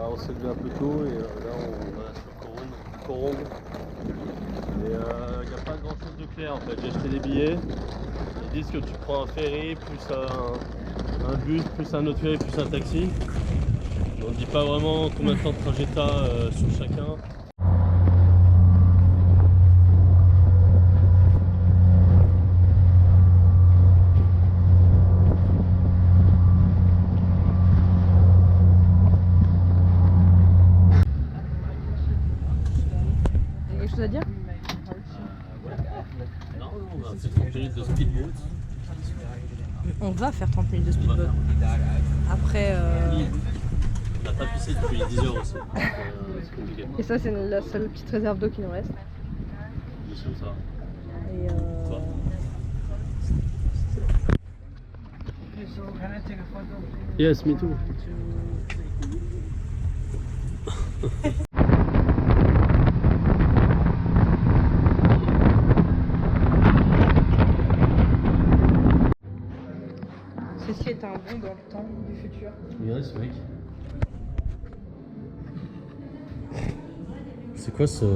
On s'est levé un peu tôt et là on va sur Coron. Et il n'y a pas grand chose de clair en fait. J'ai acheté des billets. Ils disent que tu prends un ferry, plus un bus, plus un autre ferry, plus un taxi. On ne dit pas vraiment combien de temps de trajet t'as sur chacun. À dire Non, on va faire 30 minutes de speedboat. On va faire 30 minutes de speedboat. Après. On n'a pas pissé depuis 10 heures aussi. C'est compliqué. Et ça, c'est la seule petite réserve d'eau qui nous reste. Juste comme ça. Et Toi Yes, me too. Ceci est un bond dans le temps du futur. Regardez ce mec. C'est quoi cette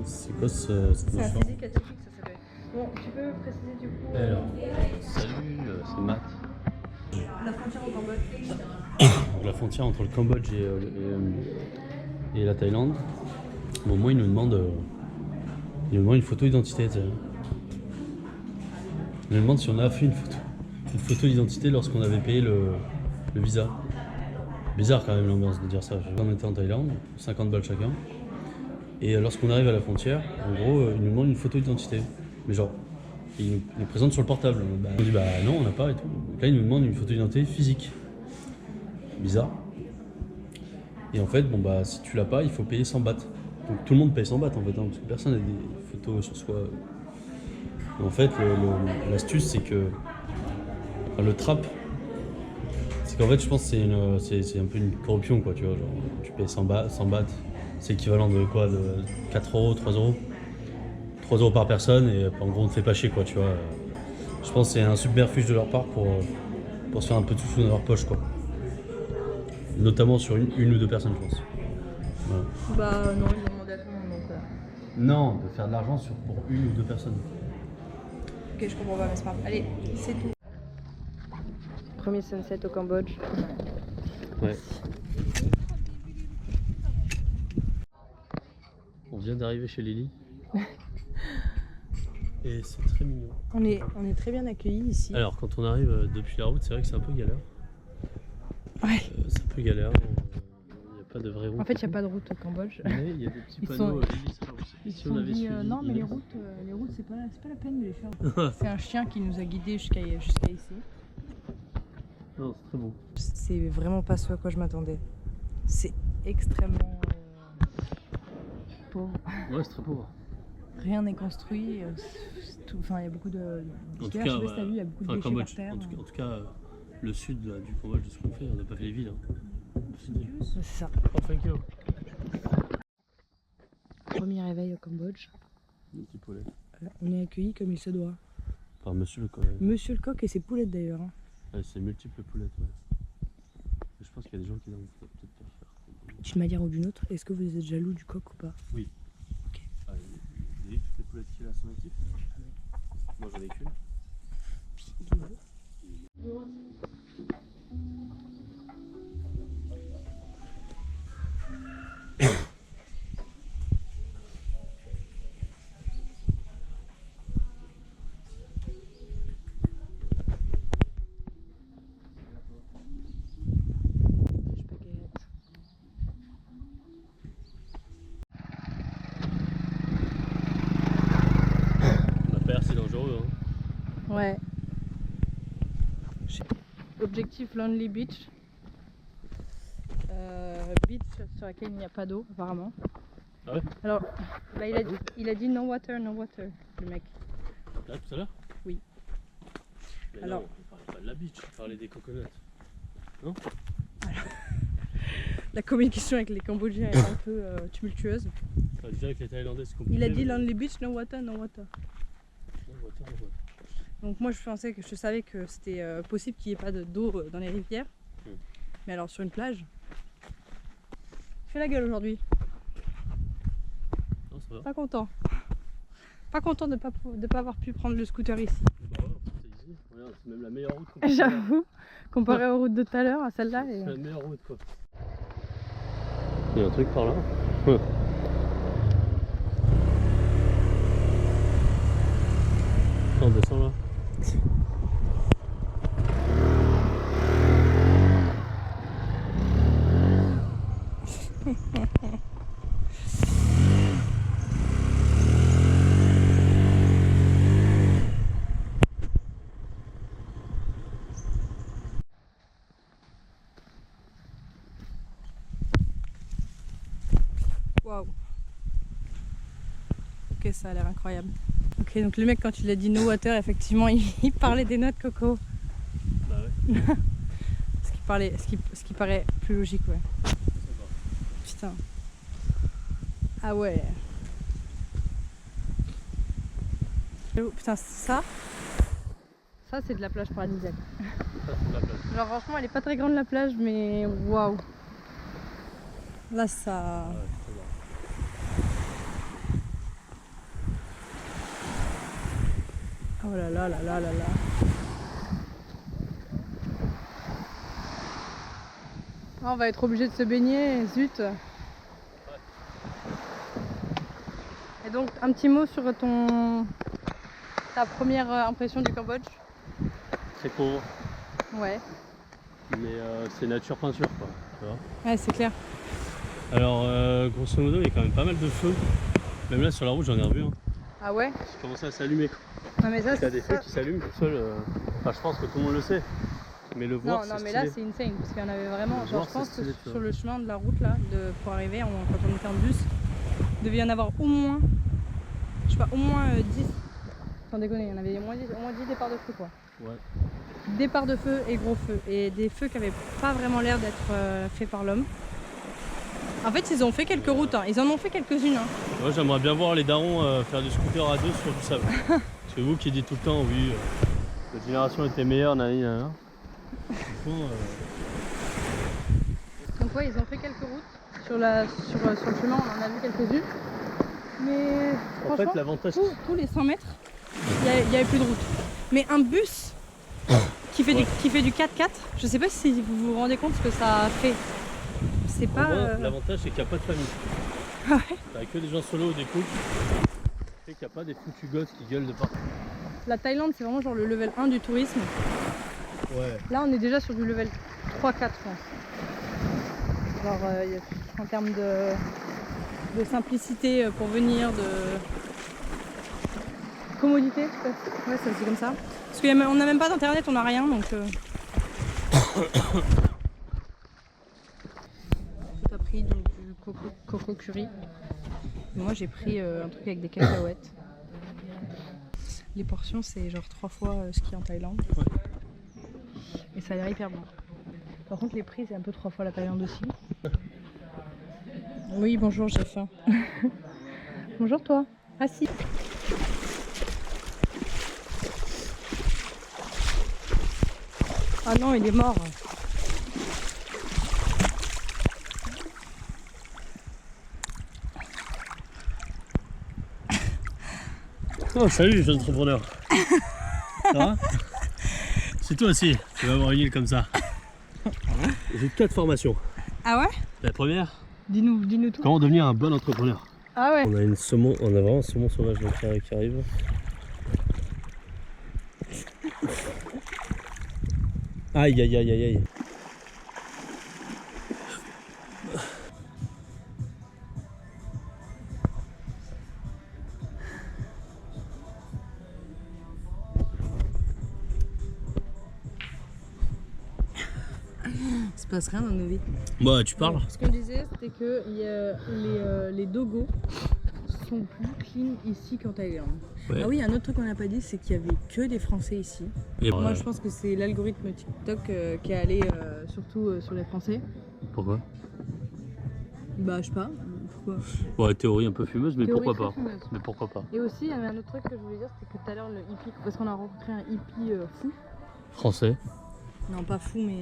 C'est un notion? physique atypique, ça s'appelle. Bon, tu peux préciser du coup. Alors, salut, c'est Matt. La frontière au Cambodge. Donc, la frontière entre le Cambodge et la Thaïlande. Bon, moi, il nous demande une photo d'identité. Il nous demande si on a fait une photo d'identité lorsqu'on avait payé le visa. Bizarre quand même l'ambiance de dire ça. On était en Thaïlande, 50 balles chacun. Et lorsqu'on arrive à la frontière, en gros, il nous demande une photo d'identité. Mais genre, il nous présente sur le portable. On dit bah non, on n'a pas et tout. Donc là, il nous demande une photo d'identité physique. Bizarre. Et en fait, bon bah si tu l'as pas, il faut payer 100 bahts. Donc tout le monde paye 100 bahts en fait, parce que personne n'a des photos sur soi. Et en fait, l'astuce c'est que le trap, c'est qu'en fait je pense que c'est un peu une corruption quoi, tu vois. Genre, tu payes 100 bahts, c'est équivalent de quoi, de 4 euros, 3 euros. 3 euros par personne et en gros on ne te fait pas chier quoi, tu vois. Je pense que c'est un subterfuge de leur part pour se faire un peu de sous dans leur poche quoi. Notamment sur une ou deux personnes je pense. Voilà. Bah non, ils ont demandé à tout le monde donc. Non, de faire de l'argent pour une ou deux personnes. Ok, je comprends pas, mais c'est pas grave. Allez, c'est tout. Premier sunset au Cambodge. Ouais. On vient d'arriver chez Lily. Et c'est très mignon. On est très bien accueillis ici. Alors quand on arrive depuis la route, c'est vrai que c'est un peu galère. Ouais. C'est un peu galère. Il n'y a pas de vraie route. En fait, il n'y a pas de route au Cambodge. Mais il y a des petits Ils panneaux. sont- Lily, ça aussi. Ils Si se on sont avait dit suivi, non, mais les routes c'est pas la peine de les faire. C'est un chien qui nous a guidés jusqu'à ici. Non, c'est très bon. C'est vraiment pas ce à quoi je m'attendais. C'est extrêmement pauvre. Ouais, c'est très pauvre. Rien n'est construit. Enfin, il y a beaucoup de. En tout D'ailleurs, cas, je sais pas si t'as vu, il y a beaucoup de déchets Cambodge. par terre. En tout cas, le sud là, du Cambodge, de ce qu'on fait, on n'a pas fait les villes. Hein. C'est ça. Oh, thank you. Premier réveil au Cambodge. Un petit poulet. On est accueillis comme il se doit. Par monsieur le coq. Monsieur le coq et ses poulettes d'ailleurs. Hein. Ouais, c'est multiples poulettes, ouais. Je pense qu'il y a des gens qui doivent peut-être pas faire. D'une manière ou d'une autre, est-ce que vous êtes jaloux du coq ou pas? Oui. Ok. Ah, vous avez vu toutes les poulettes qu'il a sont actives? Moi j'en ai qu'une. On a pas l'air si dangereux. Hein. Ouais. Objectif Lonely Beach. Beach sur laquelle il n'y a pas d'eau apparemment. Ah ouais? Alors là il a dit no water, le mec. Là tout à l'heure? Oui. Mais Alors. non, on parlait pas de la beach, on parlait des coconuts. Non? La communication avec les Cambodgiens est un peu tumultueuse. Enfin, déjà avec les Thaïlandais c'est compliqué. Il a dit mais... Lonely Beach, no water. No water. Donc moi je savais que c'était possible qu'il n'y ait pas d'eau dans les rivières. Mais alors sur une plage, fait la gueule aujourd'hui. Non, ça va. Pas content. Pas content de pas avoir pu prendre le scooter ici. Bah ouais, c'est easy. Regarde, c'est même la meilleure route qu'on peut faire. J'avoue, comparé aux routes de tout à l'heure à celle-là. C'est Et... la meilleure route quoi. Il y a un truc par là. Ouais. On descend là. Waouh. Ok, ça a l'air incroyable. Ok, donc le mec, quand il a dit no water, effectivement, il parlait des noix de coco. Bah ouais. Ce qui paraît plus logique, ouais. Putain. Ah ouais. Oh, putain, ça c'est de la plage paradisiaque. Ça c'est de la plage. Genre franchement, elle est pas très grande la plage, mais waouh. Là, ça... Ouais, c'est bon. Oh là là là là là là. Ah, on va être obligé de se baigner, zut. Et donc, un petit mot sur ta première impression du Cambodge. Très pauvre, Ouais. mais c'est nature peinture quoi. Tu vois. Ouais, c'est clair. Alors grosso modo il y a quand même pas mal de feux. Même là sur la route j'en ai revu un. Ah ouais? Qui commençait à s'allumer quoi. Non mais ça, Il y a des feux qui s'allument tout seul. Enfin je pense que tout le monde le sait. Mais le voir non, c'est mais stylé. là c'est insane parce qu'il y en avait vraiment. Le Genre, voir, je pense c'est stylé, que tu sur vois. le chemin de la route là, pour arriver, quand on était en bus, il devait y en avoir au moins, je sais pas, au moins 10. Sans déconner, il y en avait au moins 10 départs de feu quoi. Ouais. Départs de feu et gros feux. Et des feux qui n'avaient pas vraiment l'air d'être faits par l'homme. En fait, ils ont fait quelques routes, hein. Ils en ont fait quelques-unes. Hein. Moi j'aimerais bien voir les darons faire du scooter à deux sur du sable. C'est vous qui dites tout le temps oui, notre génération était meilleure, nanana. Donc ouais, ils ont fait quelques routes. Sur le chemin, on en a vu quelques-unes. Mais En fait franchement, l'avantage... tous les 100 mètres, il n'y avait plus de route. Mais un bus qui fait du 4x4, je sais pas si vous vous rendez compte ce que ça a fait. C'est pas... L'avantage c'est qu'il n'y a pas de famille. Ouais. T'as que des gens solo ou des couples. Et qu'il n'y a pas des foutus gosses qui gueulent de partout. La Thaïlande, c'est vraiment genre le level 1 du tourisme. Ouais. Là, on est déjà sur du level 3-4, je pense. Genre, en termes de simplicité pour venir, de commodité, peut-être. Ouais, c'est comme ça. Parce qu'on n'a même pas d'internet, on n'a rien, donc... T'as pris donc, du coco curry. Et moi, j'ai pris un truc avec des cacahuètes. Les portions, c'est genre 3 fois ce qu'il y a en Thaïlande. Ouais. Et ça a l'air hyper bon. Par contre, les prix, c'est un peu 3 fois la Thaïlande aussi. Oui, bonjour, j'ai faim. Bonjour, toi. Ah si. Ah non, il est mort. Oh salut jeune entrepreneur. Ça va? C'est toi aussi, tu vas avoir une île comme ça. J'ai 4 formations. Ah ouais? La première, Dis-nous tout. comment devenir un bon entrepreneur. Ah ouais? On a vraiment un saumon sauvage qui arrive. Aïe aïe aïe aïe aïe. Il se passe rien dans nos vies. Bah tu parles. Ce qu'on disait, c'était que les dogos sont plus clean ici qu'en Thaïlande. Ouais. Ah oui, un autre truc qu'on n'a pas dit, c'est qu'il y avait que des Français ici. Et Moi, je pense que c'est l'algorithme TikTok qui est allé surtout sur les Français. Pourquoi? Bah, je sais pas. Pourquoi? Ouais, théorie un peu fumeuse, mais Théorie pourquoi très pas? fumeuse. Mais pourquoi pas? Et aussi, il y avait un autre truc que je voulais dire, c'était que tout à l'heure, le hippie, parce qu'on a rencontré un hippie fou. Français. Non, pas fou, mais.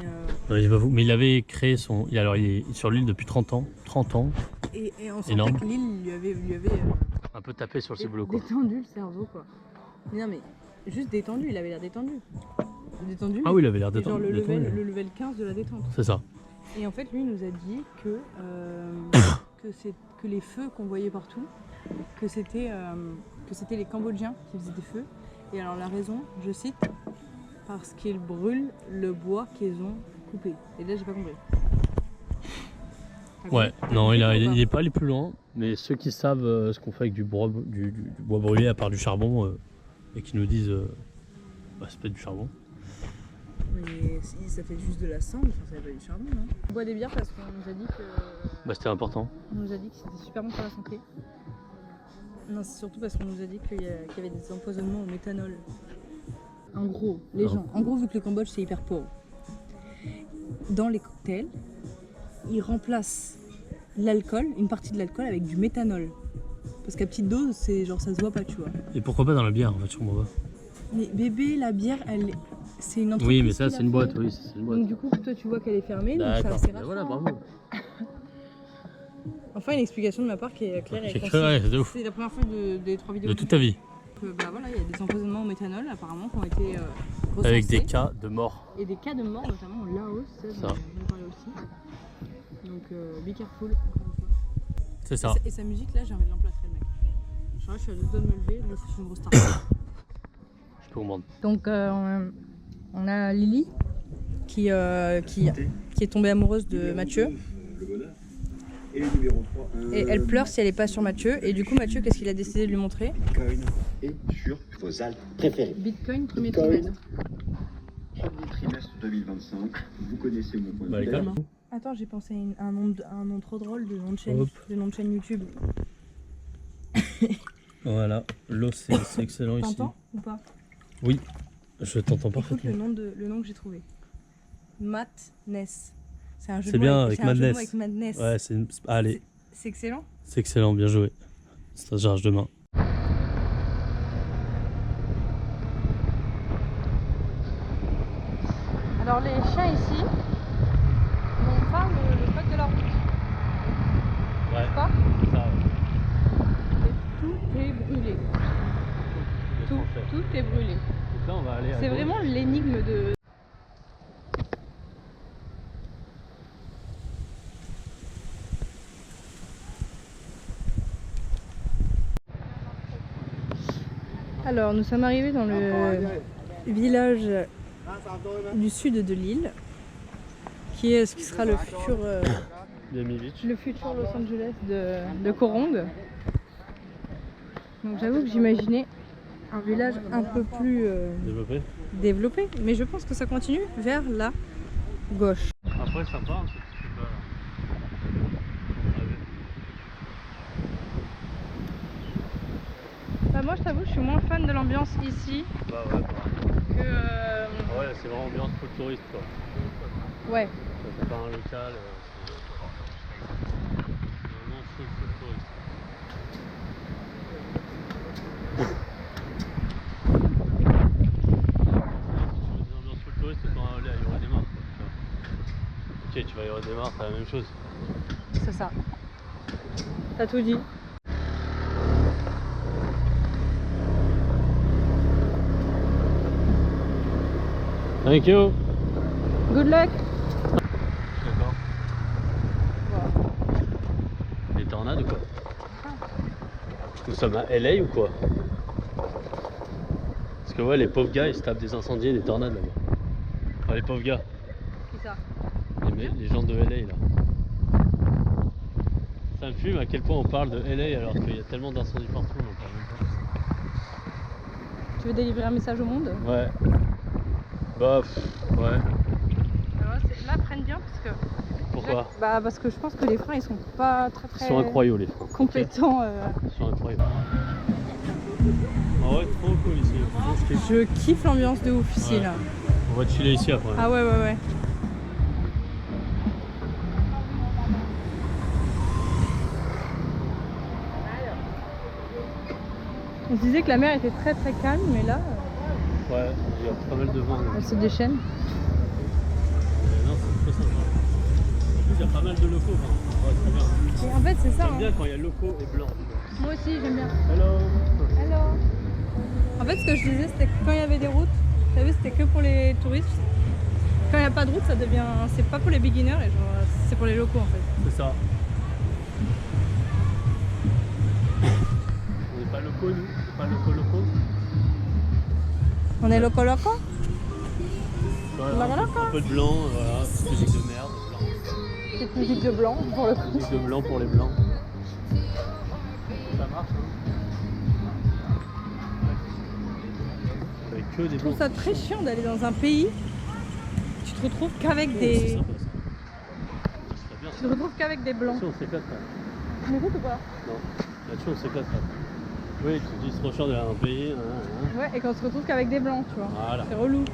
Non, il est pas fou. Mais il avait créé son. Alors il est sur l'île depuis 30 ans. 30 ans. Et on sentait Énorme. que l'île lui avait Un peu tapé sur le ciboulot quoi. détendu le cerveau, quoi. Mais non, mais juste détendu, il avait l'air détendu. Détendu. Ah oui, il avait l'air mais genre détendu. le level 15 de la détente. C'est ça. Et en fait, lui, il nous a dit que les feux qu'on voyait partout, que c'était les Cambodgiens qui faisaient des feux. Et alors la raison, je cite, parce qu'ils brûlent le bois qu'ils ont coupé. Et là, j'ai pas compris. T'as Ouais, compris non, il ou est pas allé plus loin. Mais ceux qui savent ce qu'on fait avec du bois brûlé à part du charbon et qui nous disent bah, c'est peut-être du charbon. Mais si, ça fait juste de la cendre, ça fait pas du charbon, non? On boit des bières parce qu'on nous a dit que. Bah c'était important. On nous a dit que c'était super bon pour la santé. Non, c'est surtout parce qu'on nous a dit qu'il y avait des empoisonnements au méthanol. En gros, les gens. En gros, vu que le Cambodge c'est hyper pauvre, dans les cocktails, ils remplacent l'alcool, une partie de l'alcool avec du méthanol. Parce qu'à petite dose, c'est genre ça se voit pas, tu vois. Et pourquoi pas dans la bière en fait, sûrement pas. Mais bébé, la bière, c'est une entreprise. Oui, mais ça qui c'est l'a une boîte, fait. oui, c'est une boîte. Donc du coup, toi tu vois qu'elle est fermée, donc D'accord. c'est Bah, rassurant. voilà, bravo. Enfin, une explication de ma part qui est claire et C'est concise. clair, ouais, c'est ouf. C'est la première fois des 3 vidéos. De toute ta vie. Bah voilà, il y a des empoisonnements au méthanol apparemment qui ont été recensés. Avec des cas de mort. Et des cas de mort notamment au Laos, ça j'en ai parlé aussi. Donc be careful, encore une fois. C'est ça. Et sa musique là, j'ai envie de l'emplâtrer le mec. Je suis à deux doigts de me lever, là c'est une grosse star. Je peux comprendre. Donc on a Lily qui est tombée amoureuse de Mathieu. Et le numéro 3. Et elle pleure si elle n'est pas sur Mathieu. Et du coup Mathieu, qu'est-ce qu'il a décidé de lui montrer? Bitcoin et sur vos altes préférées. Bitcoin, premier Bitcoin. trimestre. Premier trimestre 2025. Vous connaissez mon point Bah, de les vue. gars. Attends, j'ai pensé à un nom trop drôle de nom de chaîne, Hop. YouTube. Voilà, l'eau c'est excellent ici. T'entends ou pas? Oui, je t'entends Écoute parfaitement. le nom que j'ai trouvé. Madness. C'est un jeu C'est de mots bien avec c'est un jeu de mots Madness. avec Madness. Ouais, allez, C'est excellent. c'est excellent, bien joué. Ça se charge demain. Alors les chiens ici n'ont pas le code de la route. Ouais, Pas c'est ça. Et tout est brûlé. Tout est brûlé. Donc là, on va aller à C'est gauche. vraiment l'énigme de. Alors nous sommes arrivés dans le village du sud de l'île, qui est ce qui sera le futur Miami Beach. Los Angeles de Korong. Donc j'avoue que j'imaginais un village un peu plus Développé. développé, mais je pense que ça continue vers la gauche. Après, sympa, hein, ce petit Bah moi je t'avoue, je suis moins fan de l'ambiance ici Bah ouais, que. ouais, c'est vraiment ambiance full touriste quoi. Ouais. C'est pas un local. C'est vraiment full touriste. Si tu veux des ambiances full touriste, autant aller à Yoredemar. Ok, tu vas à Yoredemar, c'est la même chose. C'est ça. T'as tout dit. Thank you. Good luck. D'accord. Des tornades ou quoi? Nous sommes à LA ou quoi? Parce que ouais, les pauvres gars ils se tapent des incendies et des tornades là-bas. Enfin, les pauvres gars, Qui ça? les gens de LA là. Ça me fume à quel point on parle de LA alors qu'il y a tellement d'incendies partout. On en parle Tu veux délivrer un message au monde? même pas. Ouais. Bah, ouais. Alors là, prenne bien parce que. Pourquoi? Bah parce que je pense que les freins ils sont pas très Ils sont incroyables les freins. compétents. Ils sont incroyables. Ah ouais, trop cool ici. Je kiffe l'ambiance de ouf ici Ouais. là. On va chiller ici après. Ah ouais. On se disait que la mer était très très calme, mais là, Ouais, il y a pas mal de vent. elle se déchaîne. qu'il y a pas mal de locaux. Enfin, ouais, très bien. Et en fait, c'est ça. J'aime bien quand il y a locaux et blancs. Moi aussi, j'aime bien. Hello. Hello. En fait, ce que je disais, c'était que quand il y avait des routes, vous savez, c'était que pour les touristes. Quand il n'y a pas de route, ça devient. C'est pas pour les beginners, et genre, c'est pour les locaux en fait. C'est ça. On n'est pas locaux, nous. On n'est pas locaux. On est loco. Voilà, un peu de blanc, voilà. Petite musique de merde, blanc. Petite musique de blanc pour le coup. Musique de blanc pour les blancs. Ça marche, hein. Avec que des Je trouve blancs. ça très chiant d'aller dans un pays. Tu te retrouves qu'avec C'est des. sympa, ça. C'est bien. Tu te retrouves qu'avec des blancs. Là-dessus, on s'éclate, là. Tu m'écoutes ou pas? Non. Là-dessus, on s'éclate, là. Oui, tu dis c'est trop chiant d'aller dans un pays. Ouais, et qu'on se retrouve qu'avec des blancs, tu vois. Voilà. C'est relou.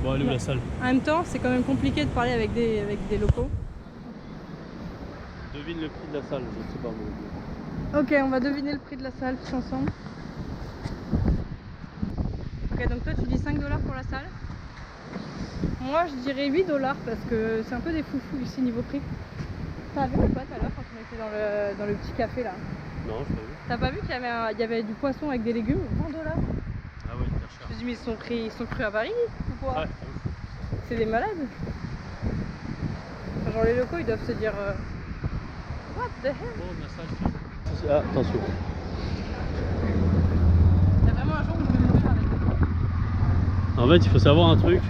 Bon, allez où la salle? En même temps, c'est quand même compliqué de parler avec des locaux. Devine le prix de la salle, je sais pas moi. Ok, on va deviner le prix de la salle tous ensemble. Ok, donc toi tu dis 5 $ pour la salle. Moi je dirais 8 $ parce que c'est un peu des foufous ici niveau prix. T'as vu ou pas tout à l'heure quand on était dans le petit café là? Non, je pas vu. T'as pas vu qu'il y avait du poisson avec des légumes? 20 $. Ah ouais, hyper cher. Je me dis mais ils sont crus à Paris ou quoi? Ouais, C'est des malades. Enfin, genre les locaux ils doivent se dire what the hell? bon, massage. Ah, attention. Il y a vraiment un jour où je vais mourir avec. En fait, il faut savoir un truc.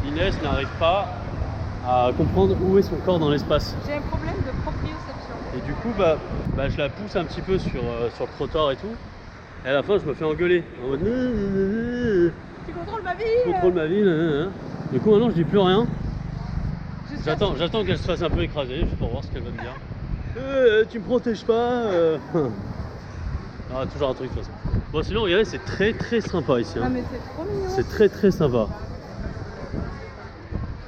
Inès n'arrive pas à comprendre où est son corps dans l'espace. J'ai un problème de proprioception. Et du coup, je la pousse un petit peu sur le trottoir et tout. Et à la fin, je me fais engueuler. En mode, Tu contrôles ma vie. je contrôle ma vie. Du coup, maintenant, je dis plus rien. Jusqu'à- J'attends qu'elle se fasse un peu écraser, juste pour voir ce qu'elle va me dire. Tu me protèges pas. Ah, toujours un truc de toute façon. Bon, sinon, regardez, c'est très très sympa ici. Ah Hein. mais c'est trop mignon. C'est très très sympa.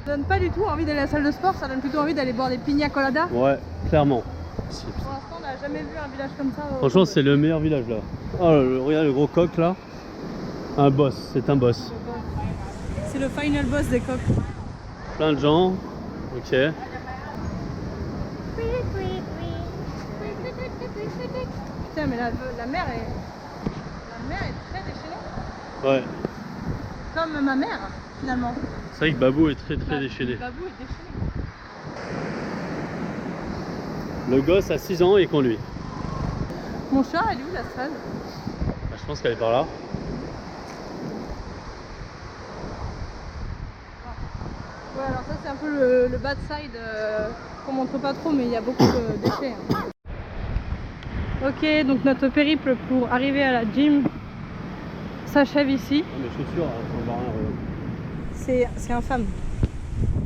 Ça donne pas du tout envie d'aller à la salle de sport, ça donne plutôt envie d'aller boire des pina coladas. Ouais, clairement. Pour l'instant, on n'a jamais vu un village comme ça. Franchement, c'est le meilleur village là. Oh, regarde le gros coq là. Un boss, c'est un boss. C'est le final boss des coqs. Plein de gens. Ok. Putain, mais la mer est très déchaînée. Ouais. Comme ma mère, finalement. C'est vrai que Babou est très très déchaîné. Babou est déchaîné. Le gosse a 6 ans et conduit. Mon chat, elle est où la salle? Ah, je pense qu'elle est par là. Ouais, alors ça c'est un peu le bad side qu'on montre pas trop, mais il y a beaucoup de déchets. Hein. Ok, donc notre périple pour arriver à la gym s'achève ici. Mes chaussures, elles sont rien. C'est infâme.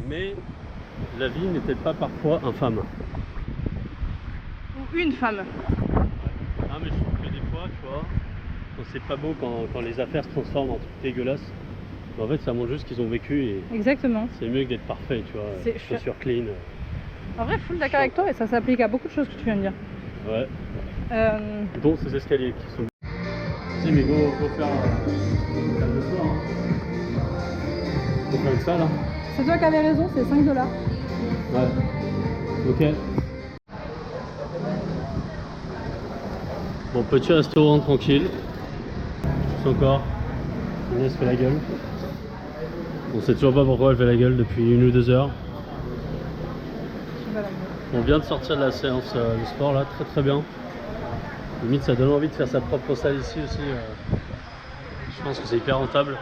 Mais la vie n'est-elle pas parfois infâme? Ou une femme. Ah, mais je trouve que des fois, tu vois, c'est pas beau quand les affaires se transforment en trucs dégueulasses. Mais en fait, ça montre juste qu'ils ont vécu et Exactement. c'est mieux que d'être parfait, tu vois. C'est- Chaussures clean. En vrai, full d'accord avec toi et ça s'applique à beaucoup de choses que tu viens de dire. Ouais. Euh, Dont ces escaliers qui sont. Si, mais go faire une salle de sport. Go faire une salle. Hein. c'est toi qui avais raison, c'est 5 $. Ouais. Ok. Bon, petit restaurant tranquille. Juste encore. Inès fait la gueule. On sait toujours pas pourquoi elle fait la gueule depuis 1 ou 2 heures. On vient de sortir de la séance de sport là, très très bien. Limite ça donne envie de faire sa propre salle ici aussi. Je pense que c'est hyper rentable.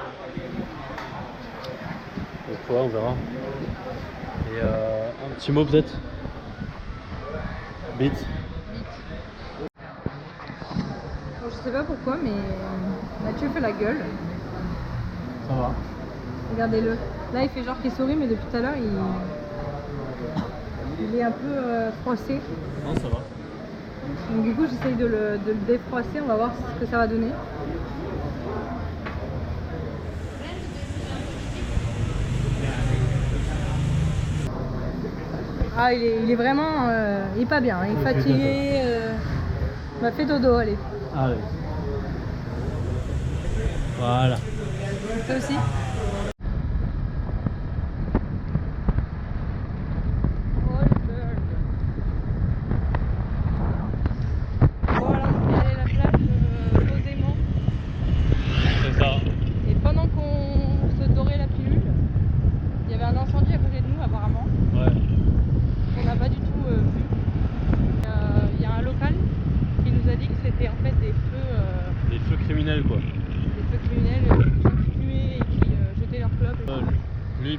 Donc ouais, on verra. Et un petit mot peut-être. Beat. Bon, je sais pas pourquoi, mais Mathieu fait la gueule. Ça va. Regardez-le. Là, il fait genre qu'il sourit, mais depuis tout à l'heure, il est un peu froissé. Non, ça va. Donc, du coup, j'essaye de le défroisser. On va voir ce que ça va donner. Ah, il est vraiment. Il est pas bien. Hein. Il est fatigué. Il m'a fait dodo, allez. Allez. Voilà. Toi aussi?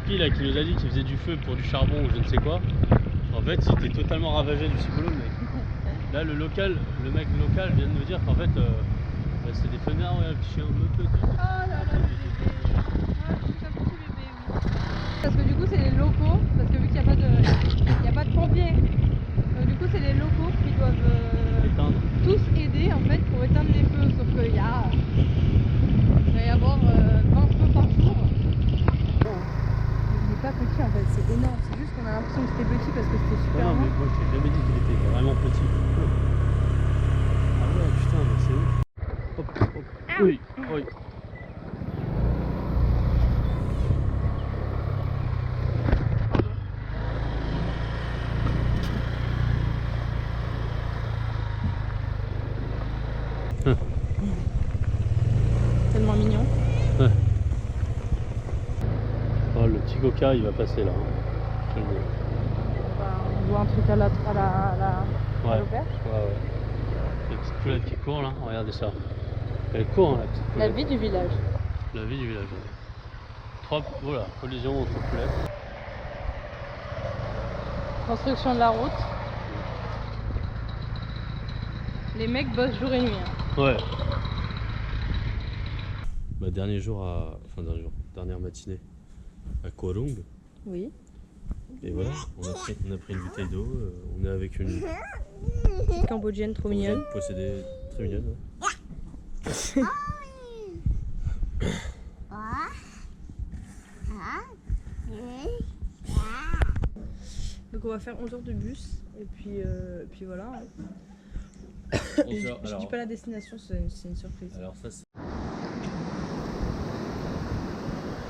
hippie là qui nous a dit qu'il faisait du feu pour du charbon ou je ne sais quoi, en fait il était totalement ravagé du cyclone. Mais là le mec local vient de nous dire qu'en fait c'est des fenards, ouais, un petit chien. Oh là là, le bébé. Ah, c'est un petit bébé, oui. Parce que du coup, c'est les locaux, parce que vu qu'il n'y a pas de pompiers, donc du coup, c'est les locaux qui doivent tous aider en fait pour éteindre les feux. Sauf qu'il va y avoir 20 feux par jour. Il n'est pas petit en fait, c'est énorme. C'est juste qu'on a l'impression que c'était petit parce que c'était super Non, mais long. moi je t'ai jamais dit qu'il était vraiment petit. Ah ouais, putain, mais c'est ouf. Hop, hop. Oui, oui. Tellement mignon. Ouais. Oh, le petit coca il va passer là. Je le vois. On voit un truc à la Ouais. l'auberge. Ouais. Les petites poulettes qui courent là, regardez ça. Elle court hein, la petite La poulette. vie du village. La vie du village. Ouais. Voilà, collision entre poulettes. Construction de la route. Les mecs bossent jour et nuit. Hein. Ouais. Bah, dernière matinée à Korung. Oui. Et voilà, on a pris une bouteille d'eau, on est avec une Petite cambodgienne trop mignonne. possédée très mignonne. Ouais. Donc on va faire 11 heures de bus et puis voilà. Hein. Je dis pas la destination, c'est une surprise. Alors ça c'est...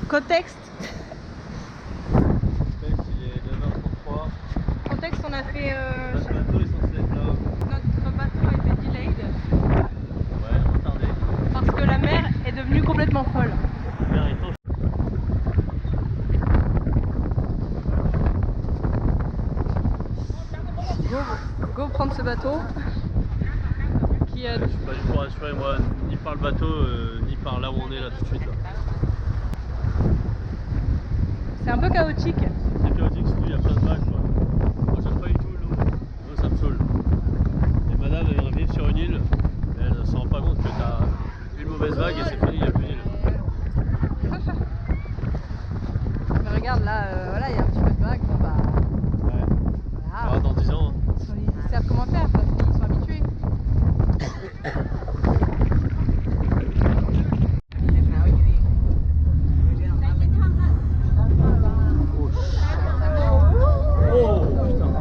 Contexte. Il est 9h33. Contexte, on a fait Notre bateau est censé être là. notre bateau a été delayed Ouais, retardé. parce que la mer est devenue complètement folle. La mer est en... Go prendre ce bateau qui Je suis pas du tout rassuré moi, ni par le bateau, ni par là où on est là tout de suite. Là. c'est un peu chaotique. C'est chaotique, surtout il y a plein de vagues quoi. Moi j'aime pas du tout l'eau. L'eau ça me saoule. Et madame elle vivre sur une île, elle ne se rend pas compte que t'as une mauvaise vague et c'est fini, il n'y a plus d'île. Mais regarde là, voilà, il y a un petit peu de vague. Bon bah, Ouais. voilà. Alors, dans 10 ans. Hein. Ils savent comment faire parce qu'ils sont habitués. Oh putain.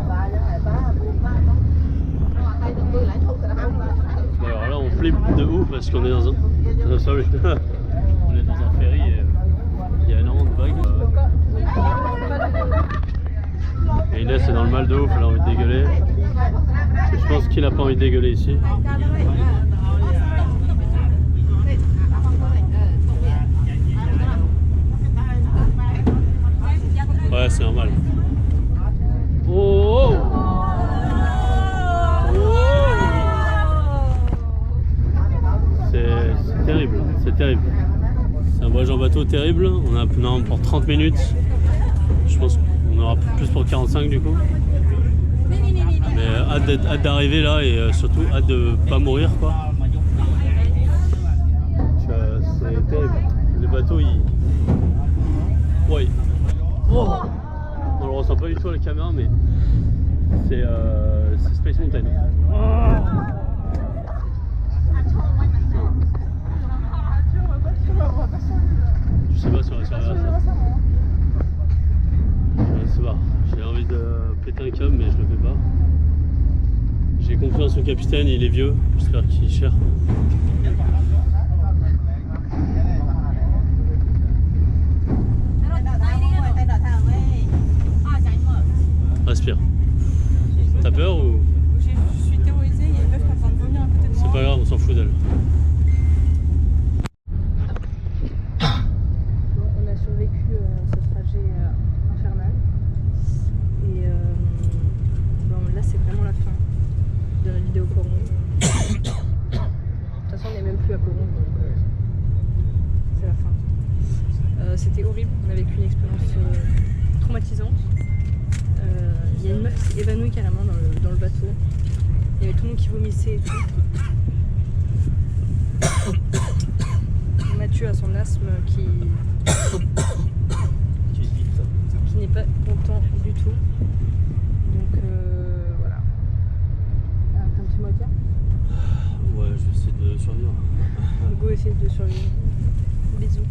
Bon alors là on flippe de ouf parce qu'on est dans un... Sorry. On est dans un ferry et il y a énormément de vagues. Et Inès est dans le mal de ouf, elle a envie de dégueuler. Je pense qu'il n'a pas envie de dégueuler ici. Ouais, c'est normal. Oh, oh. C'est terrible, c'est terrible. C'est un voyage en bateau terrible. On a pour 30 minutes. Je pense qu'on aura plus pour 45 du coup. Mais hâte d'arriver là et surtout hâte de pas mourir quoi. C'est terrible. Le bateau il... Ouais. Oh, on le ressent pas du tout à la caméra mais c'est Space Mountain. Je sais pas si on va survivre à ça. Je sais pas. J'ai envie de péter un câble mais je le fais pas. J'ai confiance au capitaine, il est vieux, j'espère qu'il gère. Respire. T'as peur ou... Je suis terrorisée, il y a une meuf qui est en train de vomir à côté de moi. C'est pas grave, on s'en fout d'elle. On a survécu à ce trajet infernal. Et bon, là, c'est vraiment la fin de la vidéo Korong. De toute façon, on n'est même plus à Korong, donc c'est la fin. C'était horrible. horrible. On a vécu une expérience traumatisante. Il y a une meuf qui s'est évanouie carrément dans le bateau. Il y avait tout le monde qui vomissait et tout. Mathieu a son asthme qui n'est pas content du tout. Donc voilà. T'as un petit mot à dire? Ouais, je vais essayer de survivre. Hugo essaie de survivre. Bisous.